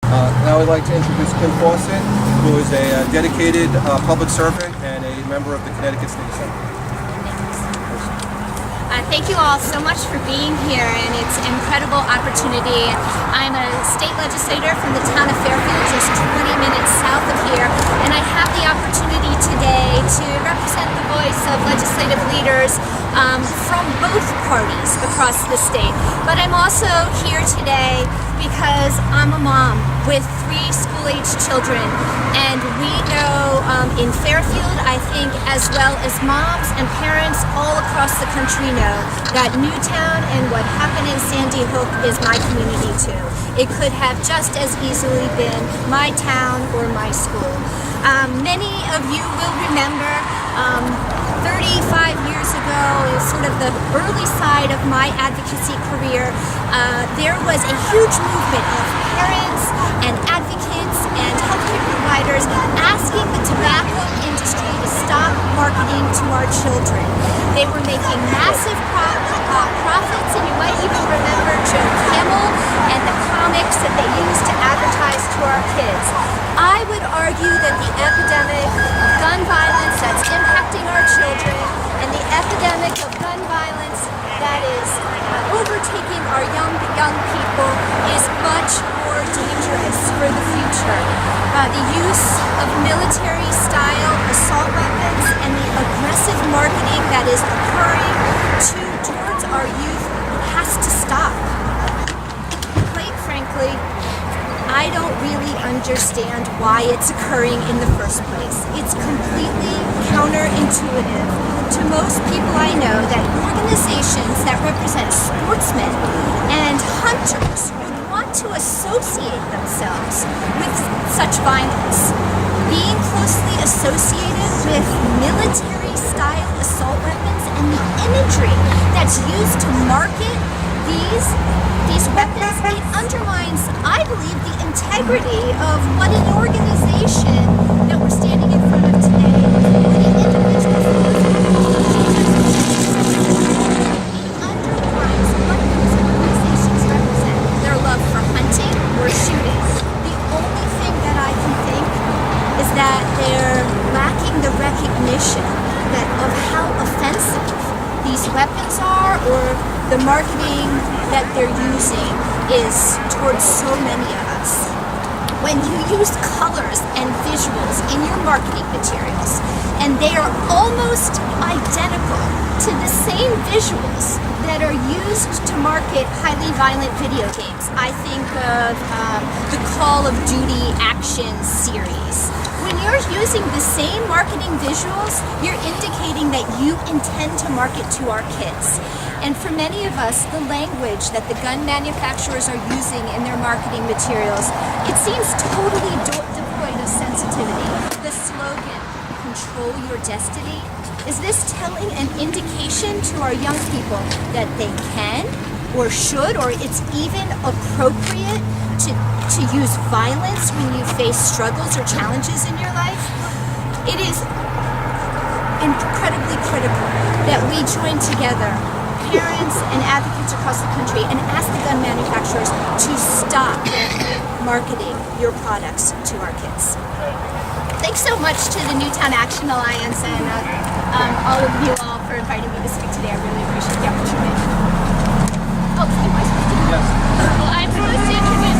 Now I'd like to introduce Kim Fawcett, who is a dedicated public servant and a member of the Connecticut State Assembly. Thank you all so much for being here, and it's an incredible opportunity. I'm a state legislator from the town of Fairfield, just 20 minutes south of here, and I have the opportunity today to represent the voice of legislative leaders from both parties across the state. But I'm also here today because I'm a mom with 3 school-aged children, and we know in Fairfield, I think, as well as moms and parents all across the country know that Newtown and what happened in Sandy Hook is my community too. It could have just as easily been my town or my school. Many of you will remember 35 years ago, is sort of the early side of my advocacy career, there was a huge movement of parents and advocates and healthcare providers asking the tobacco industry to stop marketing to our children. They were making massive profits, and you might even remember Joe Camel and the comics that they used to advertise to our kids. I would argue that the epidemic of gun violence that's impacting our children and the epidemic of gun violence that is overtaking our young people is much more dangerous for the future. The use of military-style assault weapons and the aggressive marketing that is occurring towards our youth has to stop. Quite frankly, I don't really understand why it's occurring in the first place. It's completely counterintuitive to most people I know that organizations that represent sportsmen and hunters would want to associate themselves with such violence. Being closely associated with military-style assault weapons and the imagery that's used to market these weapons, it undermines, I believe, the integrity of what an organization that we're standing in front of today, or the individuals undermines what those organizations represent, their love for hunting or shooting. The only thing that I can think is that they're lacking the recognition of how offensive these weapons are, or the marketing that they're using is towards so many of us. When you use colors and visuals in your marketing materials, and they are almost identical to the same visuals that are used to market highly violent video games. I think of the Call of Duty action series. When you're using the same marketing visuals, you're indicating that you intend to market to our kids. And for many of us, the language that the gun manufacturers are using in their marketing materials, it seems totally devoid of sensitivity. The slogan, "Control your destiny," is this telling an indication to our young people that they can or should, or it's even appropriate to use violence when you face struggles or challenges in your life? It is incredibly critical that we join together, parents and advocates across the country, and ask the gun manufacturers to stop marketing your products to our kids. Thanks so much to the Newtown Action Alliance and all of you all for inviting me to speak today. I really appreciate the opportunity. Oh, am I supposed to? Yes. Well, I'm supposed to introduce